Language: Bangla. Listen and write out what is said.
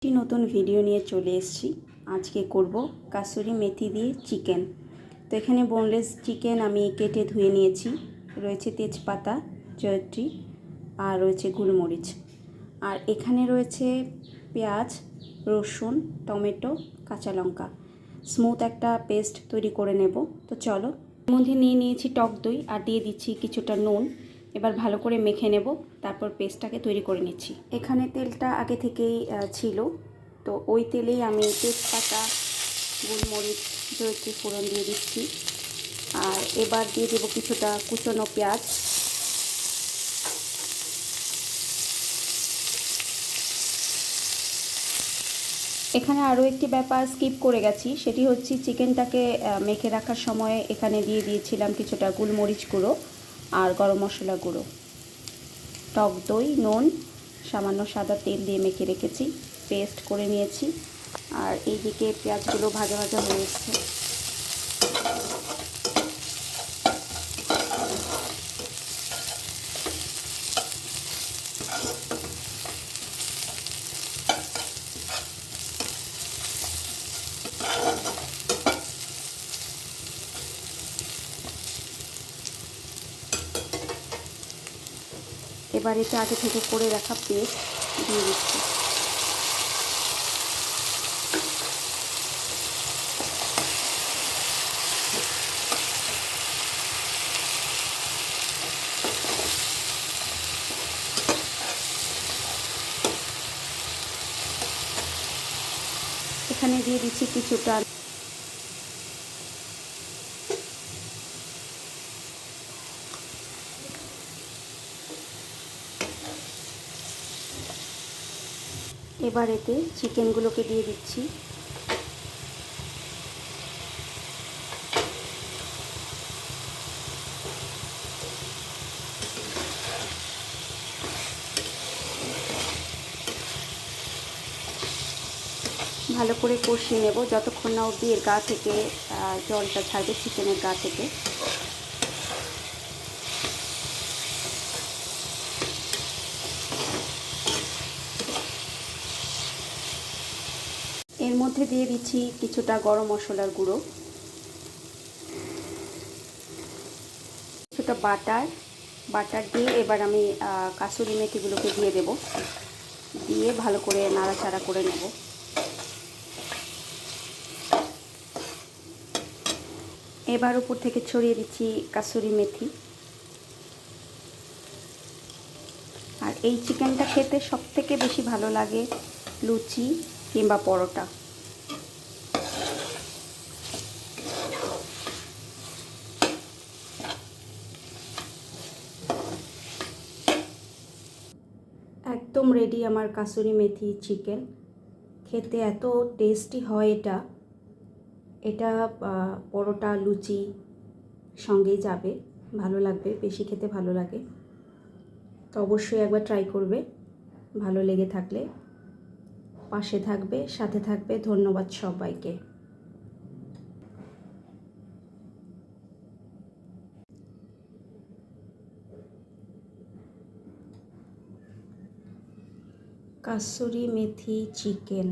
একটি নতুন ভিডিও নিয়ে চলে এসেছি। আজকে করব কাসুরি মেথি দিয়ে চিকেন। তো এখানে বোনলেস চিকেন আমি কেটে ধুয়ে নিয়েছি। রয়েছে তেজপাতা, জয়ত্রী আর রয়েছে গোলমরিচ, আর এখানে রয়েছে পেঁয়াজ, রসুন, টমেটো, কাঁচা লঙ্কা। স্মুথ একটা পেস্ট তৈরি করে নেব। তো চলো, এর মধ্যে নিয়ে নিয়েছি টক দই আর দিয়ে দিচ্ছি কিছুটা নুন। এবার ভালো করে মেখে নেব, তারপর পেস্টটাকে তৈরি করে নিচ্ছি। এখানে তেলটা আগে থেকেই ছিল, তো ওই তেলেই আমি তেজপাতা, গোলমরিচ, জয়ত্রী ফোড়ন দিয়ে দিচ্ছি। আর এবার দিয়ে দেবো কিছুটা কুচনো পেঁয়াজ। এখানে আরও একটি ব্যাপার স্কিপ করে গেছি, সেটি হচ্ছে চিকেনটাকে মেখে রাখার সময় এখানে দিয়ে দিয়েছিলাম কিছুটা গোলমরিচ গুঁড়ো আর গরম মশলা গুঁড়ো। টক দই, নুন, সামান্য সাদা তেল দিয়ে মেখে রেখেছি, পেস্ট করে নিয়েছি। আর এইদিকে পেঁয়াজগুলো ভাজা ভাজা হয়ে এসছে। এবার এতে আগে থেকে করে রাখা পেস্ট দিয়ে দিচ্ছি। এখানে দিয়ে দিচ্ছি কিছুটা এবার এতে চিকেনগুলোকে দিয়ে দিচ্ছি। ভালো করে কষিয়ে নেব যতক্ষণ না অবধি এর গা থেকে জলটা ছাড়বে, চিকেনের গা থেকে। এর মধ্যে দিয়ে দিচ্ছি কিছুটা গরম মশলার গুঁড়ো, কিছুটা বাটার দিয়ে এবার আমি কাসুরি মেথিগুলোকে দিয়ে দেব, দিয়ে ভালো করে নাড়াচাড়া করে নেব। এবার উপর থেকে ছড়িয়ে দিচ্ছি কাসুরি মেথি। আর এই চিকেনটা খেতে সবথেকে বেশি ভালো লাগে লুচি কিংবা পরোটা। একদম রেডি আমার কাসুরি মেথি চিকেন। খেতে এত টেস্টি হয় এটা, এটা পরোটা, লুচি সঙ্গেই যাবে, ভালো লাগবে, বেশি খেতে ভালো লাগে। তো অবশ্যই একবার ট্রাই করবে। ভালো লেগে থাকলে পাশে থাকবে, সাথে থাকবে। ধন্যবাদ সবাইকে। কাসুরি মেথি চিকেন।